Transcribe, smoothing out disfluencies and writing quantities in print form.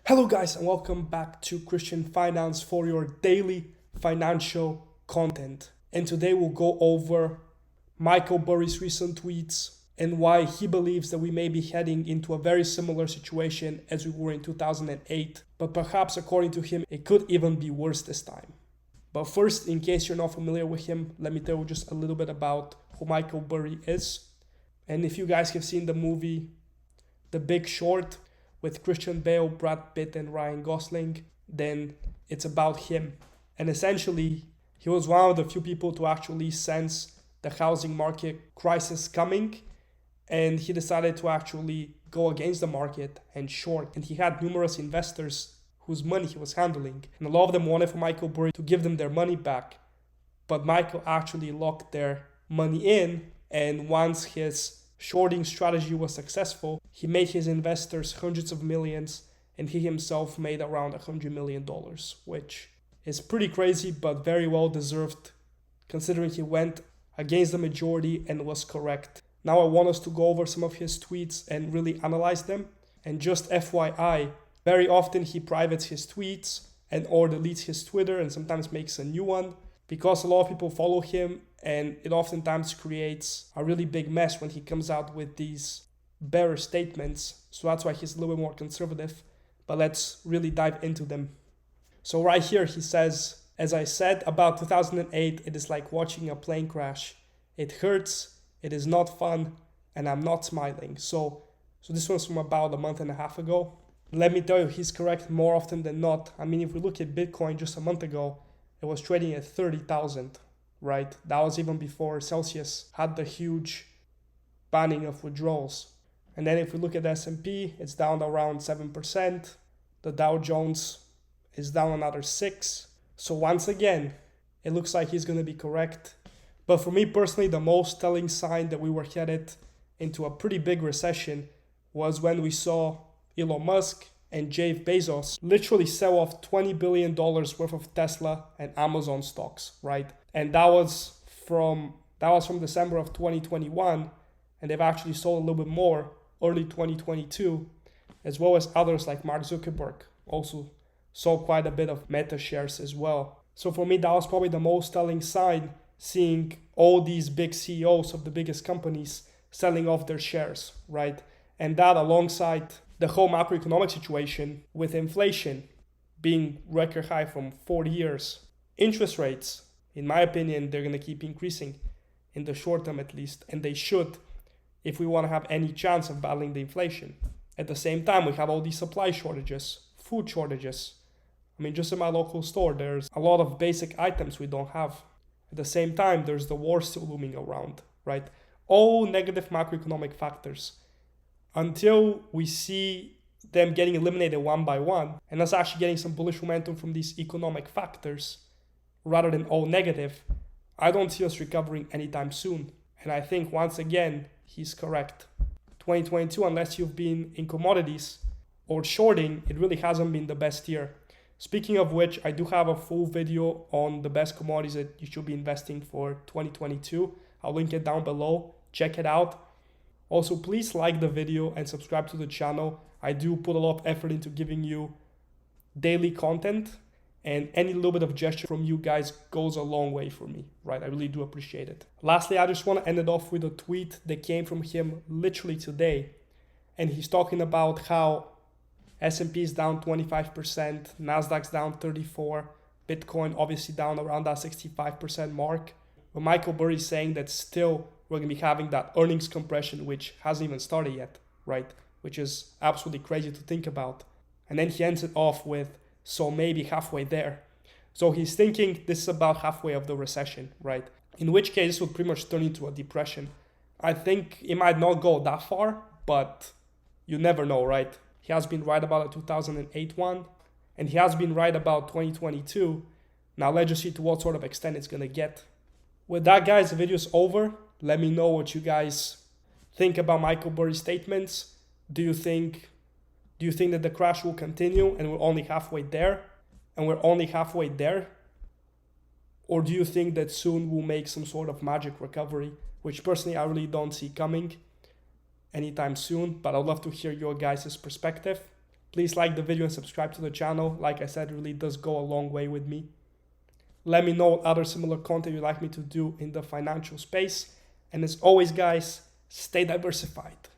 Hello guys and welcome back to Christian Finance for your daily financial content. And today we'll go over Michael Burry's recent tweets and why he believes that we may be heading into a very similar situation as we were in 2008, but perhaps according to him it could even be worse this time. But first, in case you're not familiar with him, let me tell you just a little bit about who Michael Burry is. And if you guys have seen the movie The Big Short with Christian Bale, Brad Pitt, and Ryan Gosling, then it's about him. And essentially, he was one of the few people to actually sense the housing market crisis coming, and he decided to actually go against the market and short. And he had numerous investors whose money he was handling, and a lot of them wanted for Michael Burry to give them their money back. But Michael actually locked their money in, and once his shorting strategy was successful, he made his investors hundreds of millions, and he himself made around $100 million, which is pretty crazy, but very well deserved considering he went against the majority and was correct. Now I want us to go over some of his tweets and really analyze them. And just FYI, very often he privates his tweets and or deletes his Twitter and sometimes makes a new one because a lot of people follow him, and it oftentimes creates a really big mess when he comes out with these bearish statements. So that's why he's a little bit more conservative. But let's really dive into them. So right here he says, as I said about 2008, it is like watching a plane crash. It hurts, it is not fun, and I'm not smiling. So this was from about a month and a half ago. Let me tell you, he's correct more often than not. I mean, if we look at Bitcoin just a month ago, it was trading at 30,000, right? That was even before Celsius had the huge banning of withdrawals. And then if we look at the S&P, it's down around 7%. The Dow Jones is down another 6%. So once again, it looks like he's going to be correct. But for me personally, the most telling sign that we were headed into a pretty big recession was when we saw Elon Musk and Jeff Bezos literally sell off $20 billion worth of Tesla and Amazon stocks, right? And that was from December of 2021, and they've actually sold a little bit more early 2022, as well as others like Mark Zuckerberg also sold quite a bit of Meta shares as well. So for me, that was probably the most telling sign, seeing all these big CEOs of the biggest companies selling off their shares, right? And that alongside the whole macroeconomic situation with inflation being record high from 40 years. Interest rates, in my opinion, they're going to keep increasing in the short term at least, and they should if we want to have any chance of battling the inflation. At the same time, we have all these supply shortages, food shortages. I mean, just in my local store, there's a lot of basic items we don't have. At the same time, there's the war still looming around, right? All negative macroeconomic factors. Until we see them getting eliminated one by one, and us actually getting some bullish momentum from these economic factors, rather than all negative, I don't see us recovering anytime soon. And I think once again, he's correct. 2022, unless you've been in commodities or shorting, it really hasn't been the best year. Speaking of which, I do have a full video on the best commodities that you should be investing for 2022. I'll link it down below. Check it out. Also, please like the video and subscribe to the channel. I do put a lot of effort into giving you daily content, and any little bit of gesture from you guys goes a long way for me, right? I really do appreciate it. Lastly, I just want to end it off with a tweet that came from him literally today. And he's talking about how S&P is down 25%, Nasdaq's down 34%, Bitcoin obviously down around that 65% mark. But Michael Burry is saying that still we're going to be having that earnings compression, which hasn't even started yet, right? Which is absolutely crazy to think about. And then he ends it off with, so maybe halfway there. So he's thinking this is about halfway of the recession, right? In which case this would pretty much turn into a depression. I think it might not go that far, but you never know, right? He has been right about the 2008 one, and he has been right about 2022. Now let's just see to what sort of extent it's going to get. With that, guys, the video is over. Let me know what you guys think about Michael Burry's statements. Do you think that the crash will continue and we're only halfway there? Or do you think that soon we'll make some sort of magic recovery, which personally I really don't see coming anytime soon, but I'd love to hear your guys' perspective. Please like the video and subscribe to the channel. Like I said, it really does go a long way with me. Let me know what other similar content you'd like me to do in the financial space. And as always, guys, stay diversified.